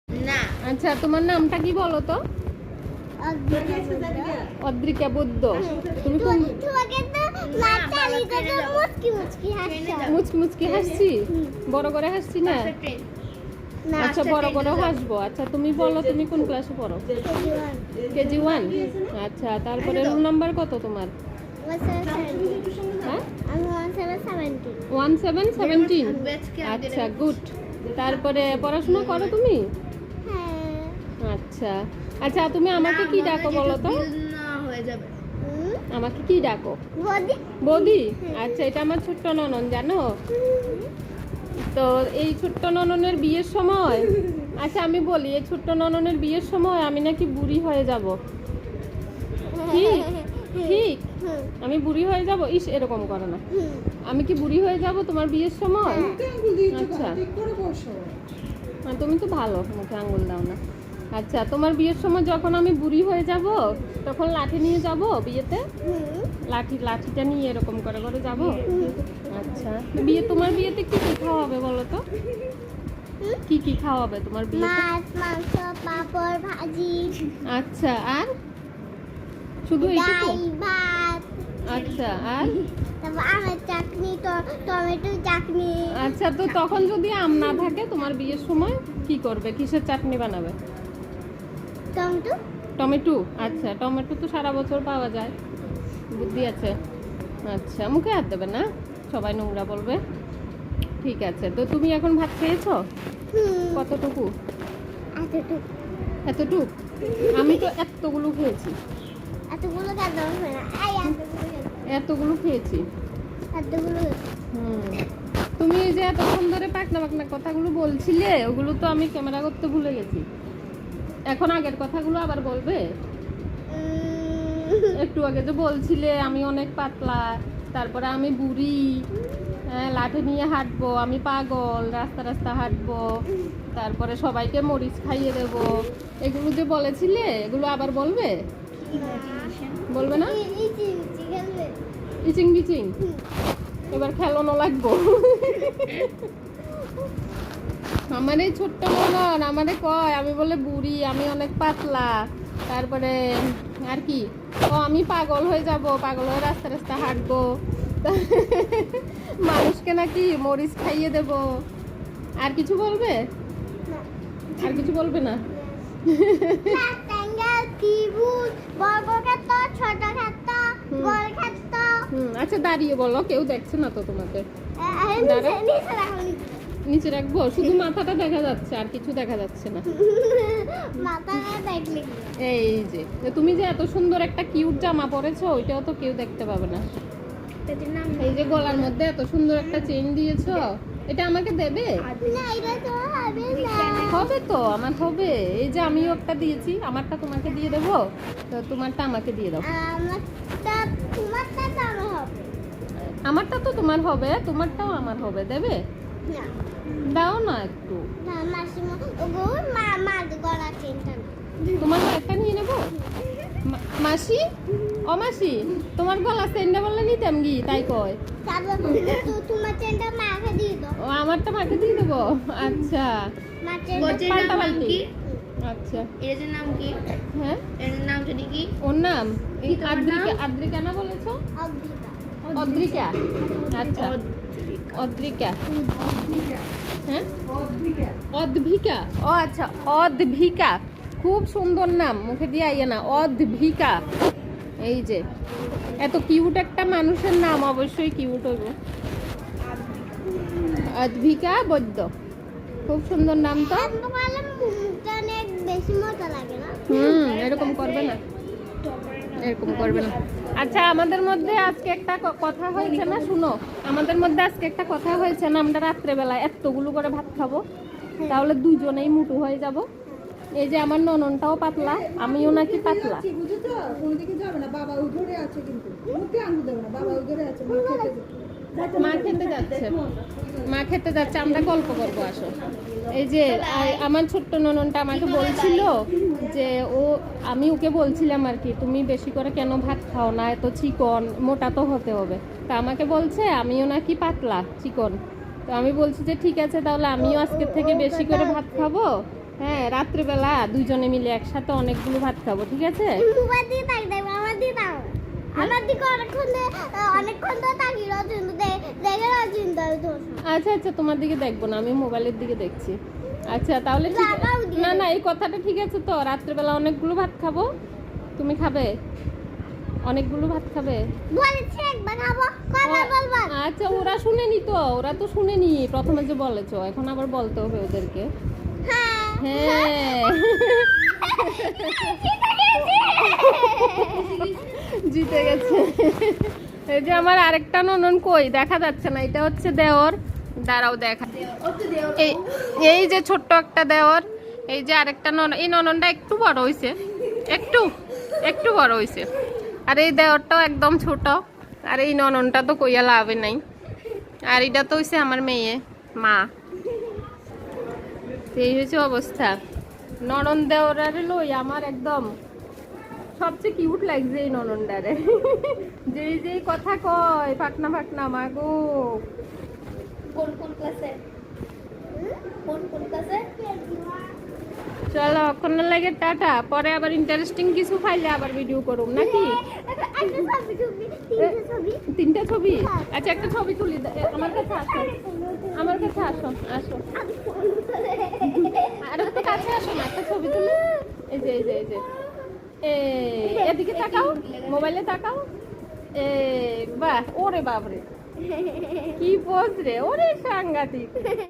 না। আচ্ছা, তোমার নামটা কি বলো তো? অদ্রিকা বৈদ্য। তুমি কোন মুচকি মুচকি হাসছি? বড় করে হাসছি না? আচ্ছা, বড় করে হাসবো। আচ্ছা, তুমি বলো তুমি কোন ক্লাসে পড়ো? কেজি 1। আচ্ছা, তারপরে রোল নাম্বার কত তোমার? হ্যাঁ, 1717। আচ্ছা, গুড। তারপরে পড়াশোনা করো তুমি? আচ্ছা আচ্ছা, তুমি আমাকে কি ডাকো বলো তো? আমাকে কি ডাকো? বৌদি। আচ্ছা, এটা আমার ছোট্ট ননন, জানো তো? এই ছোট্ট নননের বিয়ের সময়, আচ্ছা আমি বলি, এই ছোট্ট নননের বিয়ের সময় আমি নাকি বুড়ি হয়ে যাব। ঠিক ঠিক আমি বুড়ি হয়ে যাব। ইস, এরকম করো না। আমি কি বুড়ি হয়ে যাব তোমার বিয়ের সময়? আচ্ছা, তুমি তো ভালো, মুখে আঙ্গুল দাও না। আচ্ছা, তোমার বিয়ের সময় যখন আমি বুড়ি হয়ে যাব, তখন লাঠি নিয়ে যাব বিয়েতে? লাঠিটা নিয়ে এরকম করে করে যাব? আচ্ছা, তোমার বিয়েতে কি কি খাওয়াবে বলো তো? কি কি খাওয়াবে তোমার বিয়েতে? মাছ, মাংস, পাপড়, ভাজি। আচ্ছা, আর শুধু এইটুকু? ডাল, ভাত। আচ্ছা, আর তারপর আমের চাটনি, টমেটো চাটনি। আচ্ছা, তো তখন যদি আম না থাকে তোমার বিয়ের সময় কি করবে? কিসের চাটনি বানাবে? টমেটো। টমেটো। আচ্ছা, টমেটো তো সারা বছর পাওয়া যায়, বুদ্ধি আছে। আচ্ছা, মুখে হাত দেবে না, সবাই নোংরা বলবে। ঠিক আছে, তো তুমি এখন ভাত খেয়েছো? কতটুকু? এতটুকু? আমি তো এতগুলো খেয়েছি। এতগুলো খেতে হবে না। এতগুলো খেয়েছি। হুম। তুমি এই যে এতক্ষণ ধরে পাকনা পাকনা কথাগুলো বলছিলে, ওগুলো তো আমি ক্যামেরা করতে ভুলে গেছি। এখন আগের কথাগুলো আবার বলবে? একটু আগে যে বলছিলে আমি অনেক পাতলা, তারপরে আমি বুড়ি, লাঠি নিয়ে হাঁটবো, আমি পাগল, রাস্তা রাস্তা হাঁটবো, তারপরে সবাইকে মরিচ খাইয়ে দেব, এগুলো যে বলেছিলে, এগুলো আবার বলবে? বলবে না? ইচিং বিচিং এবার খেলানো লাগবো। আমার এই ছোট্ট মনন আমারে কয় আমি বলে বুড়ি, আমি অনেক পাতলা, তারপরে আর কি আমি পাগল হয়ে যাব, পাগল হয়ে রাস্তা রাস্তা হাঁটবো, মানুষকে নাকি মরিচ খাইয়ে দেব। আর কিছু বলবে? আর কিছু বলবে না? আচ্ছা, দাঁড়িয়ে বলো, কেউ দেখছে না তো তোমাকে। নিচে রাখবো? শুধু মাথাটা দেখা যাচ্ছে, আর কিছু দেখা যাচ্ছে না। এই যে তুমি যে এত সুন্দর একটা কিউট জামা পরেছো, ওইটাও তো কেউ দেখতে পাবে না। এই যে গলার মধ্যে এত সুন্দর একটা চেইন দিয়েছো, এটা আমাকে দেবে? হবে তো, আমার হবে। এই যে আমিও একটা দিয়েছি, আমারটা তোমাকে দিয়ে দেবো, তো তোমারটা আমাকে দিয়ে দাও। আমারটা তো তোমার হবে, তোমারটাও আমার হবে, দেবে? দাও না একটু। তোমার একটা নিয়ে নেবো। মাসি, ও মাসি, তোমার গলা চেনটা বললে নিতাম গি, তাই কয়। ও, আমারটা মাকে দিয়ে দেবো। আচ্ছা, পাল্টাপাল্টি। আচ্ছা, এর নাম কি? হ্যাঁ, এর নাম জানি কি? ওর নাম আদ্রিকা না বলেছো? অদ্রিকা। আচ্ছা, অদ্রিকা। হ্যাঁ, অদ্ভিকা। ও আচ্ছা, অদ্ভিকা, খুব সুন্দর নাম, মুখে দিয়ে আইয়ে না, অদ্ভিকা। এই যে এত কিউট একটা মানুষের নাম, অবশ্যই কিউট হইব। অদ্ভিকা বৈদ্য, খুব সুন্দর নাম তো। এরকম করবে না, এরকম করবে না। আচ্ছা, আমাদের মধ্যে আজকে একটা কথা হয়েছে না, শুনো, আমাদের মধ্যে আজকে একটা কথা হয়েছে না, আমরা রাত্রেবেলা এতগুলো করে ভাত খাবো, তাহলে দুজনেই মোটু হয়ে যাব। এই যে আমার নননটাও পাতলা, আমিও নাকি পাতলা। মা খেতে যাচ্ছে, আমরা গল্প করবো, আসো। এই যে আমার ছোট্ট নননটা আমাকে বলছিল যে আমি ওকে বলছিলাম আর কি, তুমি বেশি করে কেন ভাত খাও না, এত চিকন, মোটা তো হতে হবে। তা আমাকে বলছে আমিও নাকি পাতলা চিকন, তো আমি বলছি যে ঠিক আছে, তাহলে আমিও আজকের থেকে বেশি করে ভাত খাবো, হ্যাঁ, রাত্রিবেলা দুইজনে মিলে একসাথে অনেকগুলো ভাত খাবো, ঠিক আছে? মোবাইল দিয়ে তাক দেব আমার দিয়ে দাও আমার দিকে অনেকক্ষণ তো তাকি রচিন্ত দেখে রচিন্ত আচ্ছা আচ্ছা, তোমার দিকে দেখবো না, আমি মোবাইলের দিকে দেখছি। আচ্ছা তাহলে ঠিক বাবাও দিয়ে না না, এই কথাটা ঠিক আছে তো, রাত্রিবেলা অনেকগুলো ভাত খাবো, তুমি খাবে? অনেকগুলো ভাত খাবে? বলেছি একবার খাবো কয়বার বলবো আচ্ছা, ওরা শুনেনি তো, ওরা তো শুনেনি প্রথমে যে বলেছো, এখন আবার বলতে হবে ওদেরকে। হ্যাঁ হ্যাঁ জিতে গেছে। এই যে আমার আরেকটা ননন কই দেখা যাচ্ছে না, এটা হচ্ছে দেওর, দাঁড়াও দেখা। এই যে ছোট্ট একটা দেওর, এই যে আরেকটা ননন, এই নননটা একটু বড় হইছে, একটু একটু বড় হইছে, আর এই দেওরটাও একদম ছোট, আর এই নননটা তো কইয়া লাভে নাই, আর এটা তো হইছে আমার মেয়ে মা। এই হচ্ছে অবস্থা। ননন দেওরারে লই আমার একদম সবচেয়ে কিউট লাগছে এই নননডারে। যেই যেই কথা কয় ফাকনা ফাকনা মা গো। কোন কোন ক্লাসে চলো এখন লাগে টাটা, পরে আবার ইন্টারেস্টিং কিছু পাইলে আবার ভিডিও করুম নাকি? তিনটা ছবি? আচ্ছা একটা ছবি তুলি, আমার কাছে আসো, আমার কাছে আসো, আসো আর একটু কাছে আসো না, একটা ছবি তুলি। এই যে এই যে এই যে এদিকে তাকাও, মোবাইলে তাকাও। বাহ, ওরে বাপরে কি পোজ রে, ওরে সাংঘাতিক।